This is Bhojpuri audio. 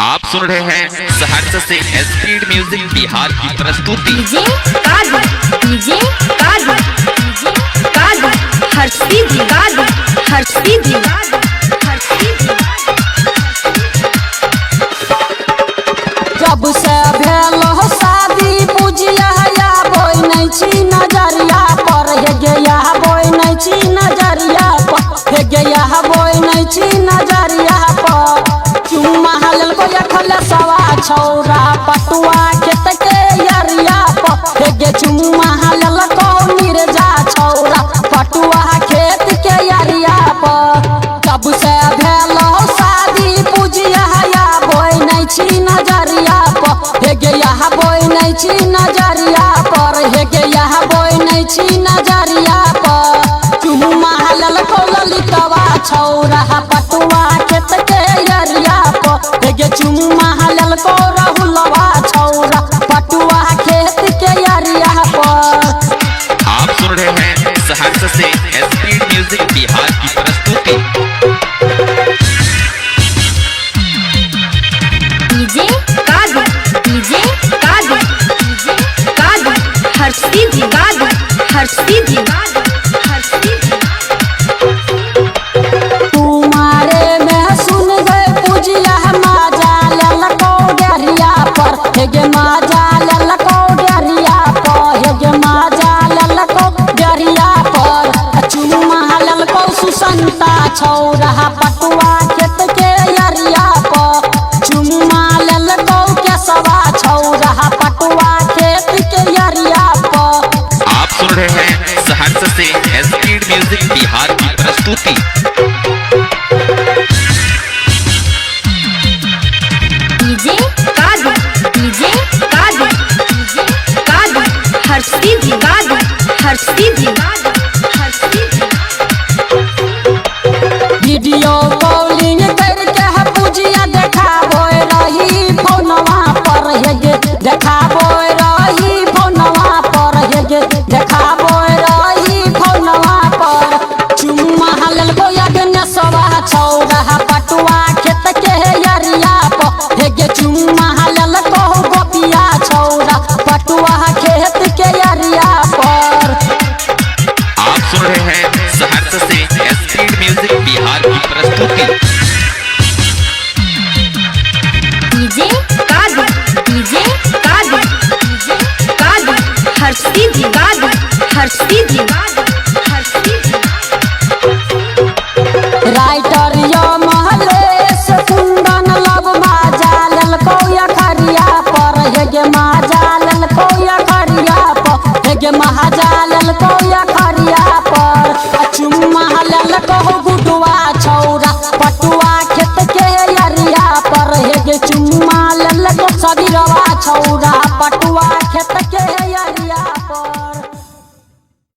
आप सुन रहे हैं सहरसा से स्पीड म्यूजिक बिहार की प्रस्तुति। डीजे जब से भेल शादी बुझिया बोई नहीं छी नजरिया पर हे गया बोई नहीं छी नजरिया पर हे गया बोई नहीं छी नजरिया पर चुम्मा हलल को यखल सवा छौरा पटुआ खेत के यरिया पर हे गे चुम्मा हलल को मिर्जा छौरा पटुआ खेत के यरिया पर जब से भेल शादी बुझिया बोई नहीं छी नजरिया हे गया बोई नहीं छी नजरिया पर हे गया बोई नहीं छी नजरिया पर चुम्मा हलल को ललितवा छौरा पटुआ खेत के यरिया पर हे गे चुम्मा हलल को राहुलवा छौरा पटुआ खेत के यरिया पर। आप सुन रहे हैं सहरसा से स्पीड म्यूजिक बिहार की प्रस्तुति। तुम्हारे में सुन गए पूजिया माजा ललको डरिया पर हे गे माजा ललको डरिया पर हे गे माजा ललको डरिया पर चुम्मा ललको सुसंता छौरा पटुआ खेत के यरिया पर चुम्मा ललको के सवा छौरा पटुआ खेत के यरिया पर। आप सुन रहे हैं सहरसा से स्पीड म्यूजिक बिहार की प्रस्तुति। वीडियो कॉलिंग करके पूजिया देखाबो रही फोनवा पर हे गे देखाबो रही फोनवा पर हे गे देखाबो रही फोनवा पर चुम्मा हलल को यगन सवा छौरा पटुआ खेत के यरिया पर हे गे चुम्मा हलल को गोपिया छौरा पटुआ खेत के यरिया पर। आप सुन रहे हैं सहरसा से स्पीड म्यूजिक बिहार की प्रस्तुति। राइटर यो महलेश कुंदन लब माजा ललको यखरिया पर हे गे माजा ललको यखरिया पर हे गे महाजा ललको यखरिया पर चुम्मा ललको गुडुआ छौरा पटुआ खेत के यरिया पर हे गे चुम्मा ललको सबीरवा छौरा पटुआ